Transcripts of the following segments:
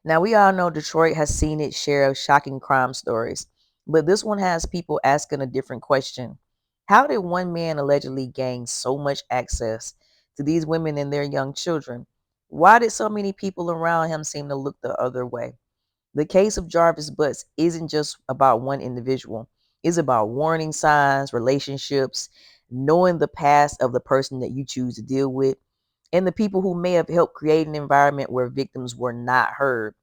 Now, we all know Detroit has seen its share of shocking crime stories, but this one has people asking a different question. How did one man allegedly gain so much access to these women and their young children? Why did so many people around him seem to look the other way? The case of Jarvis Butts isn't just about one individual. It's about warning signs, relationships, knowing the past of the person that you choose to deal with, and the people who may have helped create an environment where victims were not heard.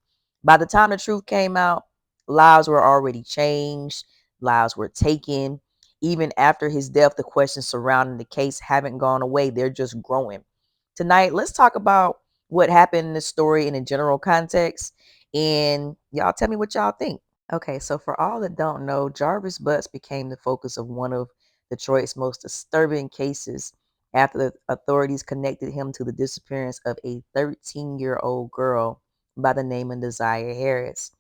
By the time the truth came out, lives were already changed, lives were taken. Even after his death, the questions surrounding the case haven't gone away, they're just growing. Tonight, let's talk about what happened in this story in a general context, and y'all tell me what y'all think. Okay, so for all that don't know, Jarvis Butts became the focus of one of Detroit's most disturbing cases after the authorities connected him to the disappearance of a 13-year-old girl by the name of Desire Harris.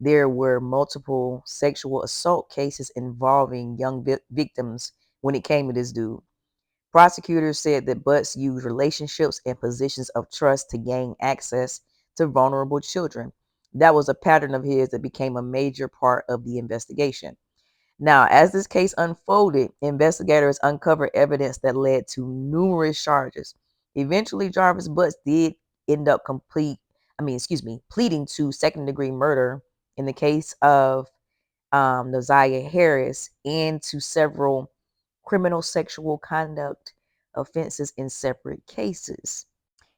There were multiple sexual assault cases involving young victims when it came to this dude. Prosecutors said that Butts used relationships and positions of trust to gain access to vulnerable children. That was a pattern of his that became a major part of the investigation. Now, as this case unfolded, investigators uncovered evidence that led to numerous charges. Eventually, Jarvis Butts did end up pleading to second-degree murder in the case of Nasiah Harris and to several criminal sexual conduct offenses in separate cases.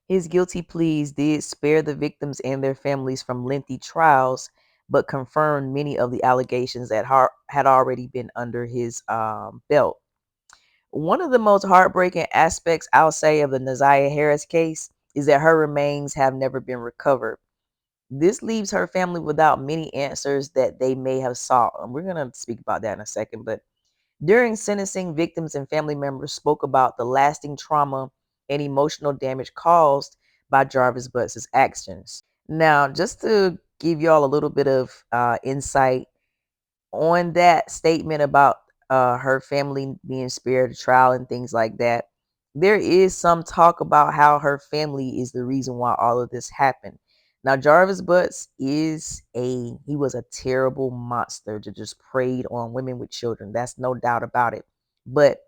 His guilty pleas did spare the victims and their families from lengthy trials, but confirmed many of the allegations that had already been under his belt. One of the most heartbreaking aspects, I'll say, of the Nasiah Harris case is that her remains have never been recovered. This leaves her family without many answers that they may have sought. And we're going to speak about that in a second. But during sentencing, victims and family members spoke about the lasting trauma and emotional damage caused by Jarvis Butts' actions. Now, just to give y'all a little bit of insight on that statement about her family being spared a trial and things like that, there is some talk about how her family is the reason why all of this happened. Now, Jarvis Butts he was a terrible monster that just preyed on women with children. That's no doubt about it. But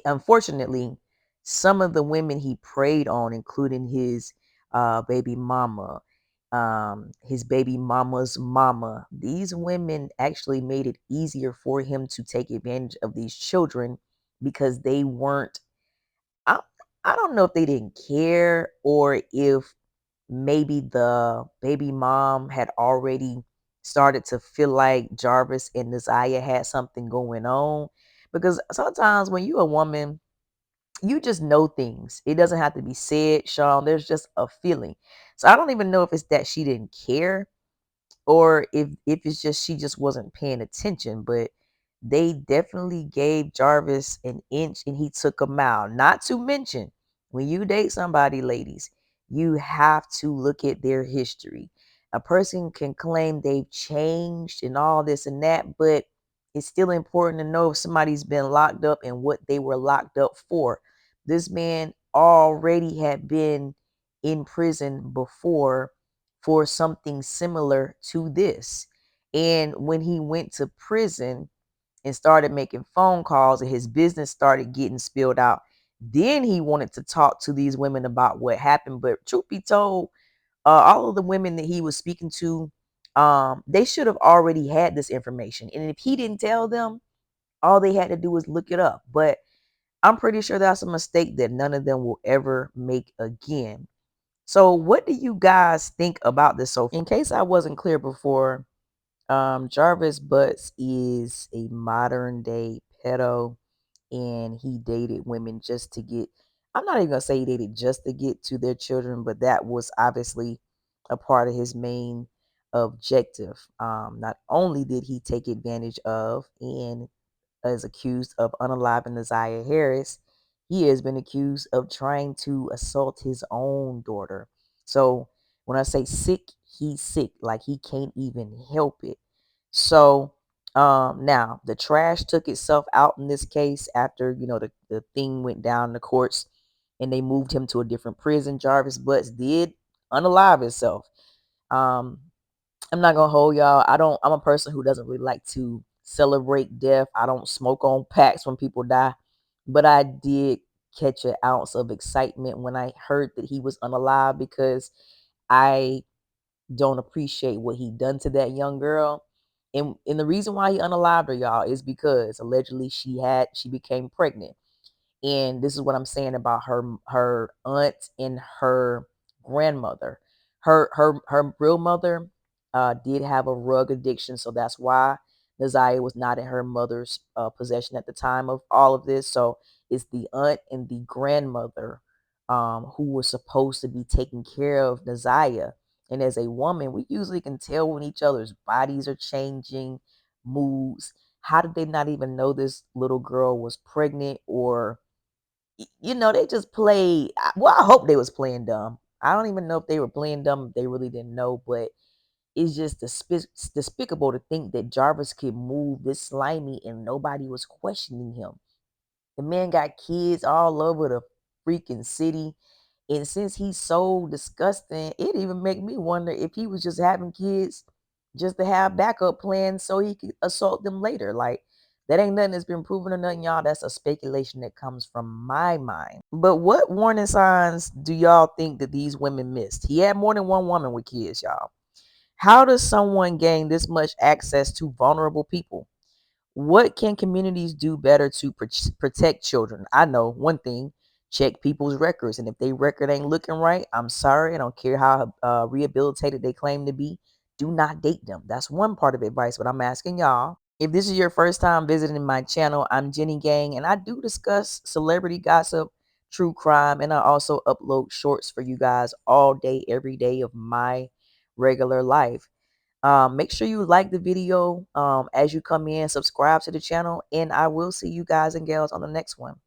unfortunately, some of the women he preyed on, including his baby mama, his baby mama's mama, these women actually made it easier for him to take advantage of these children because they weren't. I, I don't know if they didn't care or if maybe the baby mom had already started to feel like Jarvis and Nasiah had something going on. Because sometimes when you a woman, you just know things. It doesn't have to be said, Sean. There's just a feeling. So I don't even know if it's that she didn't care or if it's just she just wasn't paying attention, but they definitely gave Jarvis an inch and he took a mile. Not to mention, when you date somebody, ladies, you have to look at their history. A person can claim they've changed and all this and that, but it's still important to know if somebody's been locked up and what they were locked up for. This man already had been in prison before for something similar to this. And when he went to prison and started making phone calls and his business started getting spilled out, then he wanted to talk to these women about what happened. But truth be told, all of the women that he was speaking to, they should have already had this information. And if he didn't tell them, all they had to do was look it up. But I'm pretty sure that's a mistake that none of them will ever make again. So, what do you guys think about this? So, in case I wasn't clear before, Jarvis Butts is a modern day pedo, and he dated women just to get. I'm not even gonna say he dated just to get to their children, but that was obviously a part of his main objective. Not only did he take advantage of and is accused of unaliving Nasiah Harris, he has been accused of trying to assault his own daughter. So when I say sick, he's sick. Like he can't even help it. So now the trash took itself out in this case after the thing went down in the courts and they moved him to a different prison. Jarvis Butts did unalive himself. Um, I'm not gonna hold y'all. I'm a person who doesn't really like to celebrate death. I don't smoke on packs when people die, but I did catch an ounce of excitement when I heard that he was unalive because I don't appreciate what he done to that young girl. And the reason why he unalived her, y'all, is because allegedly she became pregnant. And this is what I'm saying about her aunt and her grandmother. Her real mother did have a rug addiction, so that's why Naziah was not in her mother's possession at the time of all of this. So it's the aunt and the grandmother who was supposed to be taking care of Naziah. And as a woman, we usually can tell when each other's bodies are changing, moods. How did they not even know this little girl was pregnant? Or they just played. Well, I hope they was playing dumb. I don't even know if they were playing dumb, if they really didn't know, but it's just despicable to think that Jarvis could move this slimy and nobody was questioning him. The man got kids all over the freaking city. And since he's so disgusting, it even make me wonder if he was just having kids just to have backup plans so he could assault them later. Like, that ain't nothing that's been proven or nothing, y'all. That's a speculation that comes from my mind. But what warning signs do y'all think that these women missed? He had more than one woman with kids, y'all. How does someone gain this much access to vulnerable people? What can communities do better to protect children? I know one thing: check people's records. And if their record ain't looking right, I'm sorry. I don't care how rehabilitated they claim to be. Do not date them. That's one part of advice, but I'm asking y'all. If this is your first time visiting my channel, I'm Jenny Gang, and I do discuss celebrity gossip, true crime, and I also upload shorts for you guys all day, every day of my regular life. Make sure you like the video as you come in, subscribe to the channel, and I will see you guys and gals on the next one.